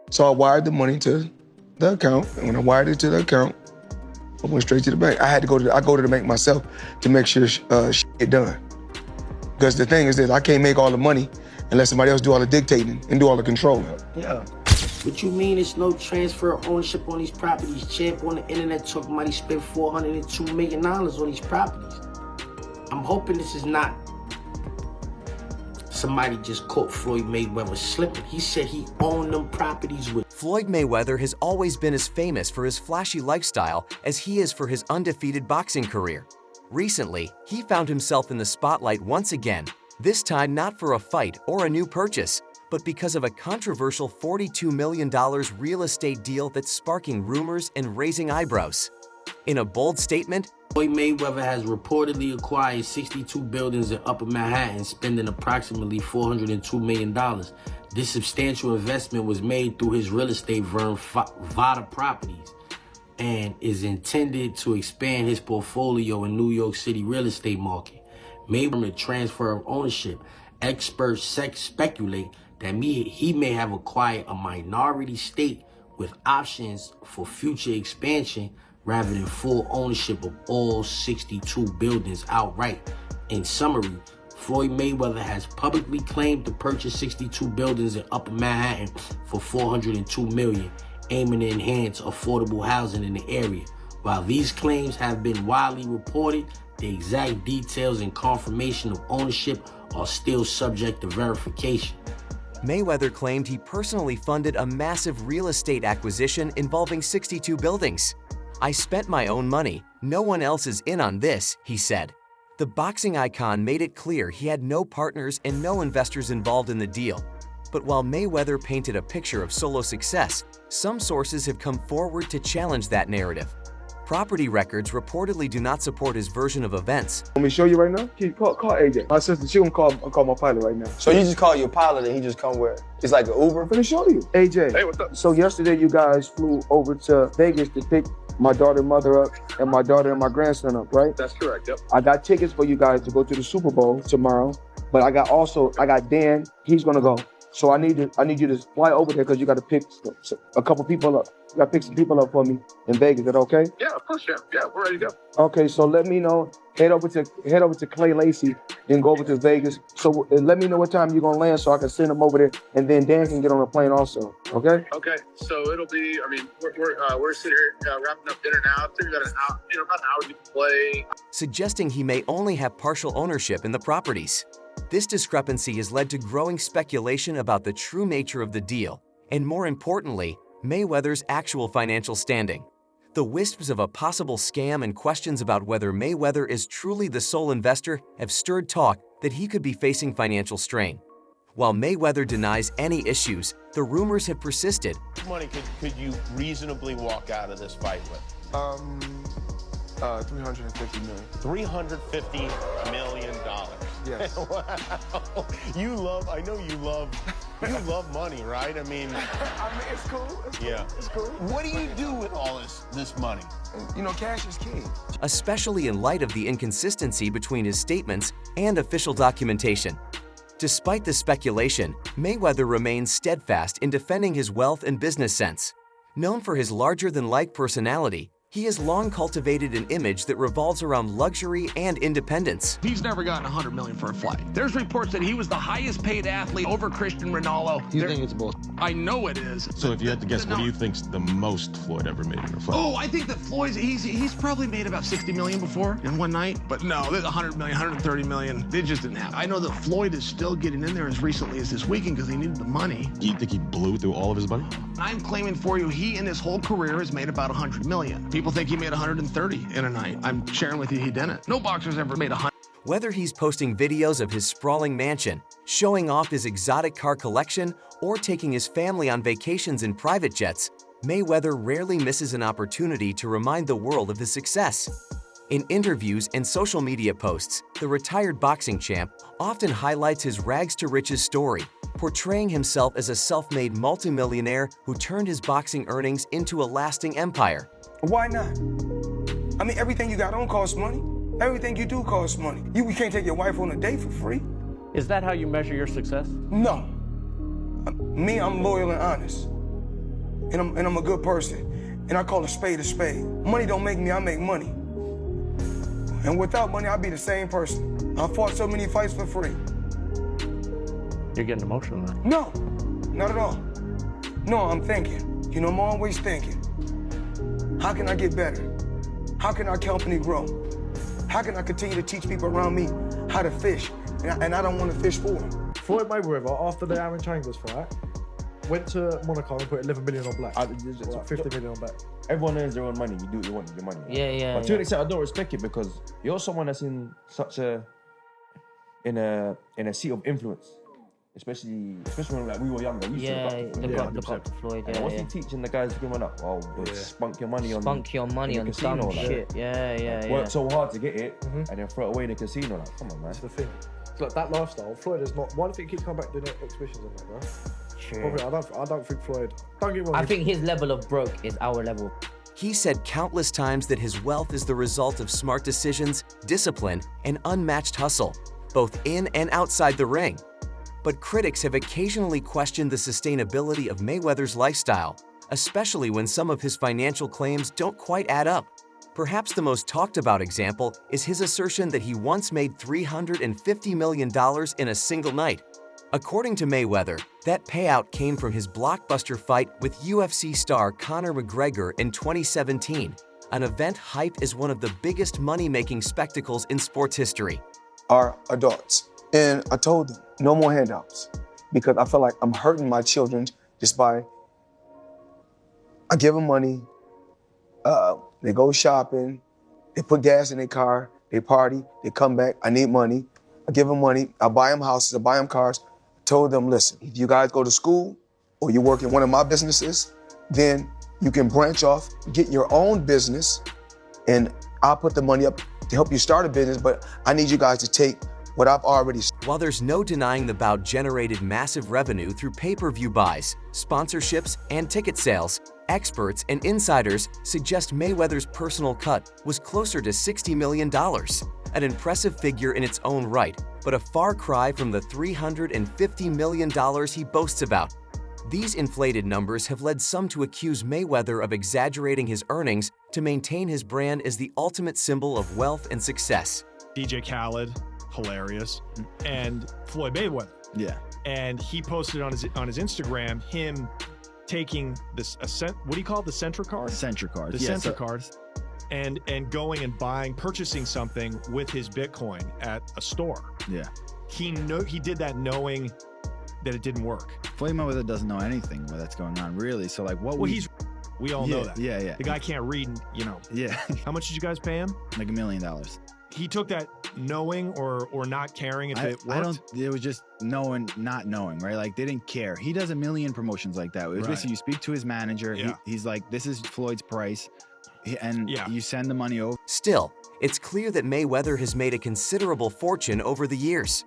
So I wired the money to the account, and when I wired it to the account, I went straight to the bank. I go to the bank myself to make sure shit get done. Because the thing is that I can't make all the money unless somebody else do all the dictating and do all the controlling. Yeah. What you mean it's no transfer of ownership on these properties? Champ on the internet talking about he spent $402 million on these properties. I'm hoping this is not somebody just caught Floyd Mayweather slipping. He said he owned them properties with. Floyd Mayweather has always been as famous for his flashy lifestyle as he is for his undefeated boxing career. Recently, he found himself in the spotlight once again, this time not for a fight or a new purchase, but because of a controversial $42 million real estate deal that's sparking rumors and raising eyebrows. In a bold statement, Floyd Mayweather has reportedly acquired 62 buildings in Upper Manhattan, spending approximately $402 million. This substantial investment was made through his real estate firm, Vada Properties, and is intended to expand his portfolio in New York City real estate market. Mayweather transfer of ownership. Experts speculate that he may have acquired a minority stake with options for future expansion rather than full ownership of all 62 buildings outright. In summary, Floyd Mayweather has publicly claimed to purchase 62 buildings in Upper Manhattan for $402 million, aiming to enhance affordable housing in the area. While these claims have been widely reported, the exact details and confirmation of ownership are still subject to verification. Mayweather claimed he personally funded a massive real estate acquisition involving 62 buildings. "I spent my own money. No one else is in on this," he said. The boxing icon made it clear he had no partners and no investors involved in the deal. But while Mayweather painted a picture of solo success, some sources have come forward to challenge that narrative. Property records reportedly do not support his version of events. Want me to show you right now? Call AJ. My sister, she gonna call my pilot right now. So you just call your pilot and he just come where? It's like an Uber? I'm gonna show you. AJ. Hey, what's up? So yesterday you guys flew over to Vegas to pick my daughter and mother up and my daughter and my grandson up, right? That's correct, yep. I got tickets for you guys to go to the Super Bowl tomorrow, but I got Dan, he's gonna go. So I need you to fly over there because you got to pick a couple people up. You got to pick some people up for me in Vegas. Is that okay? Yeah, of course, yeah. Yeah, we're ready to go. Okay, so let me know. Head over to Clay Lacey and go over to Vegas. So let me know what time you're gonna land so I can send them over there, and then Dan can get on a plane also. Okay? Okay, so it'll be. I mean, we're sitting here wrapping up dinner now. So we got an hour, about an hour to play. Suggesting he may only have partial ownership in the properties. This discrepancy has led to growing speculation about the true nature of the deal, and more importantly, Mayweather's actual financial standing. The wisps of a possible scam and questions about whether Mayweather is truly the sole investor have stirred talk that he could be facing financial strain. While Mayweather denies any issues, the rumors have persisted. How much money could you reasonably walk out of this fight with? 350 million. $350 million. Yes. Wow. I know you love money, right? I mean, it's cool. Yeah. It's cool. What do you do with all this money? Cash is king. Especially in light of the inconsistency between his statements and official documentation. Despite the speculation, Mayweather remains steadfast in defending his wealth and business sense. Known for his larger-than-life personality, he has long cultivated an image that revolves around luxury and independence. He's never gotten $100 million for a flight. There's reports that he was the highest paid athlete over Christian Ronaldo. You think it's bull? I know it is. So if you had to guess, what do you think's the most Floyd ever made in a fight? Oh, I think that Floyd's, he's probably made about 60 million before in one night. But no, there's 100 million, 130 million. They just didn't have. I know that Floyd is still getting in there as recently as this weekend because he needed the money. Do you think he blew through all of his money? I'm claiming for you, he in his whole career has made about 100 million. People think he made 130 in a night. I'm sharing with you he didn't. No boxer's ever made 100. Whether he's posting videos of his sprawling mansion, showing off his exotic car collection, or taking his family on vacations in private jets, Mayweather rarely misses an opportunity to remind the world of his success. In interviews and social media posts, the retired boxing champ often highlights his rags-to-riches story, portraying himself as a self-made multimillionaire who turned his boxing earnings into a lasting empire. Why not? I mean, everything you got on costs money. Everything you do costs money. You can't take your wife on a date for free. Is that how you measure your success? No. Me, I'm loyal and honest. and I'm a good person, and I call a spade a spade. Money don't make me, I make money. And without money, I'd be the same person. I fought so many fights for free. You're getting emotional now. No, not at all. No, I'm thinking. You know, I'm always thinking. How can I get better? How can our company grow? How can I continue to teach people around me how to fish? And I don't want to fish for them. Floyd Mayweather, after the Aaron Chambers fight, went to Monaco and put 11 million on black. 50 million on black. Everyone earns their own money. You do what you want with your money. Right? Yeah. But to an extent, I don't respect it because you're someone that's in such a seat of influence. Especially when like we were younger, we used to look up to Floyd. And what's he teaching the guys growing up? Oh, spunk your money on some casino, shit. Like, work so hard to get it, and then throw it away in the casino. Like, come on, man. That's the thing. It's like that lifestyle. Floyd is not. Why do you think he come back doing exhibitions and that, bro? Probably, I don't think Floyd. Don't get me wrong. I think his level of broke is our level. He said countless times that his wealth is the result of smart decisions, discipline, and unmatched hustle, both in and outside the ring. But critics have occasionally questioned the sustainability of Mayweather's lifestyle, especially when some of his financial claims don't quite add up. Perhaps the most talked about example is his assertion that he once made $350 million in a single night. According to Mayweather, that payout came from his blockbuster fight with UFC star Conor McGregor in 2017, an event hyped as one of the biggest money-making spectacles in sports history. Are adults. And I told them, no more handouts, because I feel like I'm hurting my children just by, I give them money, they go shopping, they put gas in their car, they party, they come back, I need money, I give them money, I buy them houses, I buy them cars. I told them, listen, if you guys go to school or you work in one of my businesses, then you can branch off, get your own business, and I'll put the money up to help you start a business, but I need you guys to take what I've already. While there's no denying the bout generated massive revenue through pay-per-view buys, sponsorships, and ticket sales, experts and insiders suggest Mayweather's personal cut was closer to $60 million, an impressive figure in its own right, but a far cry from the $350 million he boasts about. These inflated numbers have led some to accuse Mayweather of exaggerating his earnings to maintain his brand as the ultimate symbol of wealth and success. DJ Khaled, hilarious, and Floyd Mayweather. Yeah. And he posted on his Instagram him taking this what do you call it? The Centra card? Centra card. The Centra cards, and going and purchasing something with his Bitcoin at a store. Yeah. He did that knowing that it didn't work. Floyd Mayweather doesn't know anything where that's going on, really. So like, what? Well, we all know that. Yeah. The guy can't read, you know. Yeah. How much did you guys pay him? Like $1 million. He took that knowing or not caring if it worked? It was just knowing, not knowing, right? Like, they didn't care. He does a million promotions like that. It was basically, you speak to his manager. Yeah. He's like, this is Floyd's price. And you send the money over. Still, it's clear that Mayweather has made a considerable fortune over the years.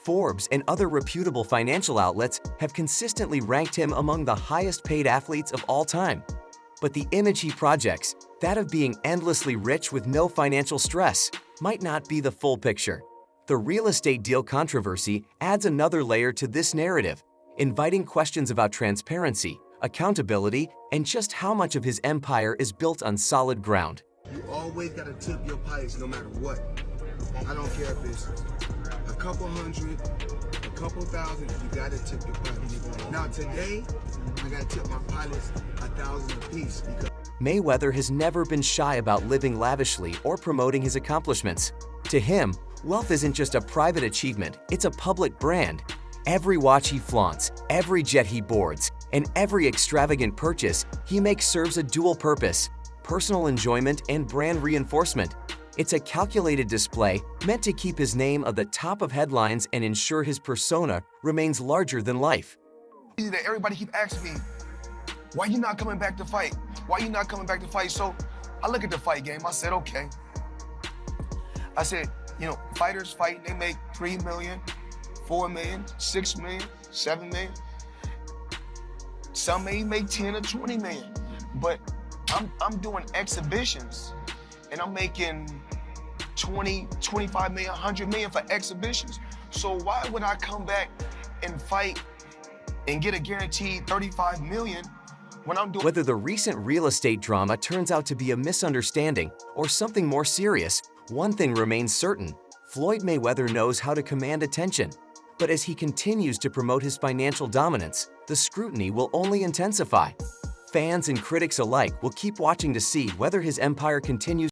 Forbes and other reputable financial outlets have consistently ranked him among the highest paid athletes of all time. But the image he projects, that of being endlessly rich with no financial stress, might not be the full picture. The real estate deal controversy adds another layer to this narrative, inviting questions about transparency, accountability, and just how much of his empire is built on solid ground. You always gotta tip your pilots no matter what. I don't care if it's a couple hundred, a couple thousand, you gotta tip your pilots. Now today, I gotta tip my pilots 1,000 apiece because Mayweather has never been shy about living lavishly or promoting his accomplishments. To him, wealth isn't just a private achievement, it's a public brand. Every watch he flaunts, every jet he boards, and every extravagant purchase he makes serves a dual purpose: personal enjoyment and brand reinforcement. It's a calculated display meant to keep his name at the top of headlines and ensure his persona remains larger than life. Everybody keep asking me, why you not coming back to fight? Why you not coming back to fight? So I look at the fight game, I said, okay. I said, you know, fighters fight, they make 3 million, 4 million, 6 million, 7 million. Some may make 10 or 20 million, but I'm doing exhibitions and I'm making 20, 25 million, 100 million for exhibitions. So why would I come back and fight and get a guaranteed 35 million when I'm doing. Whether the recent real estate drama turns out to be a misunderstanding or something more serious, one thing remains certain: Floyd Mayweather knows how to command attention. But as he continues to promote his financial dominance, the scrutiny will only intensify. Fans and critics alike will keep watching to see whether his empire continues